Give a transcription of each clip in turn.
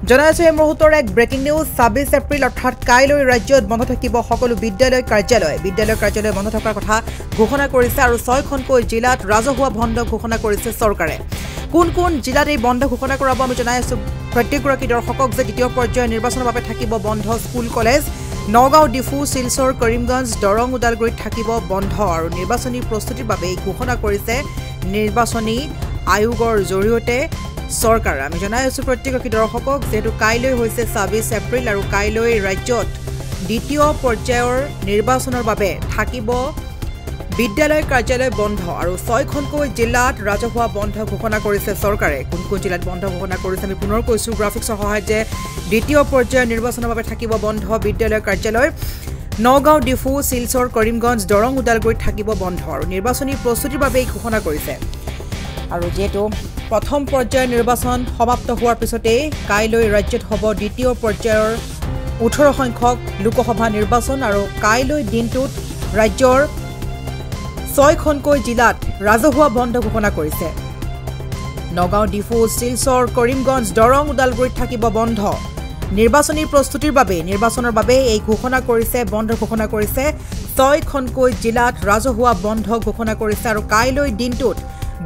জনাইছে এই মুহূৰ্তৰ এক ব্ৰেকিং নিউজ 26 এপ্ৰিল অৰ্থাৎ কাইলৈ ৰাজ্যত বন্ধ থাকিব সকলো বিদ্যালয় কাৰ্যালয় বন্ধ থকাৰ কথা ঘোষণা কৰিছে আৰু 6খনকৈ জিলাত ৰাজহুৱা বন্ধ ঘোষণা কৰিছে চৰকাৰে কোন কোন জিলাত এই বন্ধ ঘোষণা কৰাব আমি জনাইছো প্ৰত্যেকগৰাকী দৰ্শকক যে দ্বিতীয় পৰ্যায়ৰ নিৰ্বাচনৰ বাবে থাকিব বন্ধ স্কুল কলেজ নগাঁও ডিফু শিলচৰ কৰিমগঞ্জ দৰং উদালগুৰিত থাকিব বন্ধ আৰু নিৰ্বাচনী প্ৰস্তুতিৰ বাবে ঘোষণা কৰিছে নিৰ্বাচনী আয়োগৰ জৰিয়তে সৰকাৰ আমি জনাই আছো প্ৰত্যেকগৰাকী দৰ্শকক যেটো কাইলৈ হৈছে 26 এপ্ৰিল আৰু কাইলৈ ৰাজ্যত দ্বিতীয় পৰ্যায়ৰ নিৰ্বাচনৰ বাবে থাকিব বিদ্যালয় কাৰ্যালয় বন্ধ আৰু 6খনকৈ জিলাত ৰাজহুৱা বন্ধ ঘোষণা কৰিছে চৰকাৰে কোন কোন জিলাত বন্ধ ঘোষণা কৰিছে আমি পুনৰ কৈছো গ্ৰাফিক্সৰ সহায়ত যে দ্বিতীয় পৰ্যায়ৰ নিৰ্বাচনৰ বাবে থাকিব বন্ধ বিদ্যালয় কাৰ্যালয় নগাঁও ডিফু শিলচৰ কৰিমগঞ্জ দৰং উদালগুৰিত থাকিব বন্ধ আৰু নিৰ্বাচনী প্ৰস্তুতিৰ বাবে ঘোষণা কৰিছে আৰু যেটো প্ৰথম পৰ্যায়ৰ নিৰ্বাচন সমাপ্ত হোৱাৰ পিছতে কাইলৈ ৰাজ্যত হ'ব দ্বিতীয় পৰ্যায়ৰ 18 সংখ্যক লোকসভা নিৰ্বাচন আৰু কাইলৈ দিনটোত ৰাজ্যৰ 6খনকৈ জিলাত ৰাজহুৱা বন্ধ ঘোষণা কৰিছে নগাঁও ডিফু শিলচৰ কৰিমগঞ্জ দৰং উদালগুৰিত থাকিব বন্ধ নিৰ্বাচনী প্ৰস্তুতিৰ বাবে নিৰ্বাচনৰ বাবে এই ঘোষণা কৰিছে বন্ধ ঘোষণা কৰিছে 6খনকৈ জিলাত ৰাজহুৱা বন্ধ ঘোষণা কৰিছে আৰু কাইলৈ দিনটোত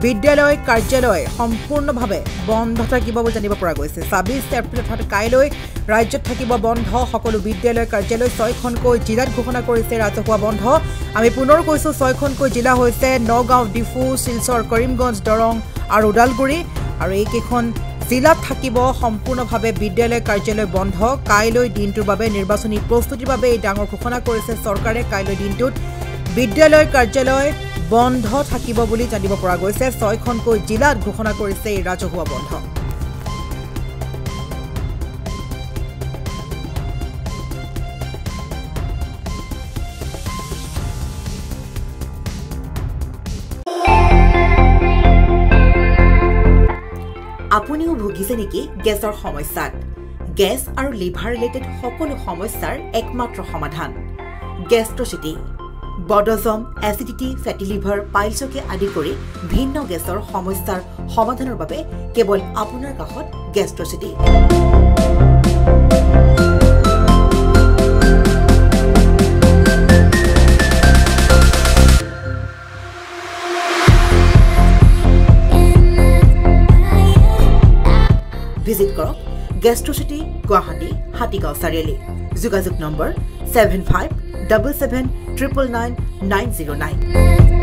বিদ্যালয় কাৰ্যালয় সম্পূৰ্ণভাৱে বন্ধ থাকিব বুলি জানিব পৰা গৈছে 26 এপ্ৰিল অৰ্থাৎ কাইলৈ ৰাজ্যত থাকিব বন্ধ সকলো বিদ্যালয় কাৰ্যালয় 6খনকৈ জিলাত ঘোষণা কৰিছে ৰাজহুৱা বন্ধ আমি পুনৰ কৈছো 6খনকৈ জিলা হৈছে নগাঁও ডিফু শিলচৰ কৰিমগঞ্জ দৰং আৰু উদালগুৰি আৰু এইকেইখন জিলাত থাকিব সম্পূৰ্ণভাৱে বিদ্যালয় কাৰ্যালয় বন্ধ কাইলৈ দিনটোৰ বাবে নিৰ্বাচনী প্ৰস্তুতিৰ বাবে এই ডাঙৰ ঘোষণা কৰিছে চৰকাৰে কাইলৈ দিনটোত বিদ্যালয় কাৰ্যালয় বন্ধ থাকিব বুলি জানিব পৰা গৈছে 6খনকৈ জিলাত ঘোষণা কৰিছে এই ৰাজহুৱা বন্ধ আপুনিও ভুগিছে নেকি গেছৰ সমস্যাত গেছ আৰু লিভাৰ ৰিলেটেড সকলো সমস্যাৰ একমাত্ৰ সমাধান গেষ্ট্ৰচিটি বডজম এচিডিটি ফেটি লিভাৰ পাইলছকে আদি কৰি ভিন্ন গেছৰ সমস্যাৰ সমাধানৰ বাবে কেৱল আপোনাৰ কাষত গেষ্ট্ৰচিটি ভিজিট কৰক গেষ্ট্ৰচিটি গুৱাহাটী হাতীগাঁও চাৰিআলি যোগাযোগ নম্বৰ 7577999909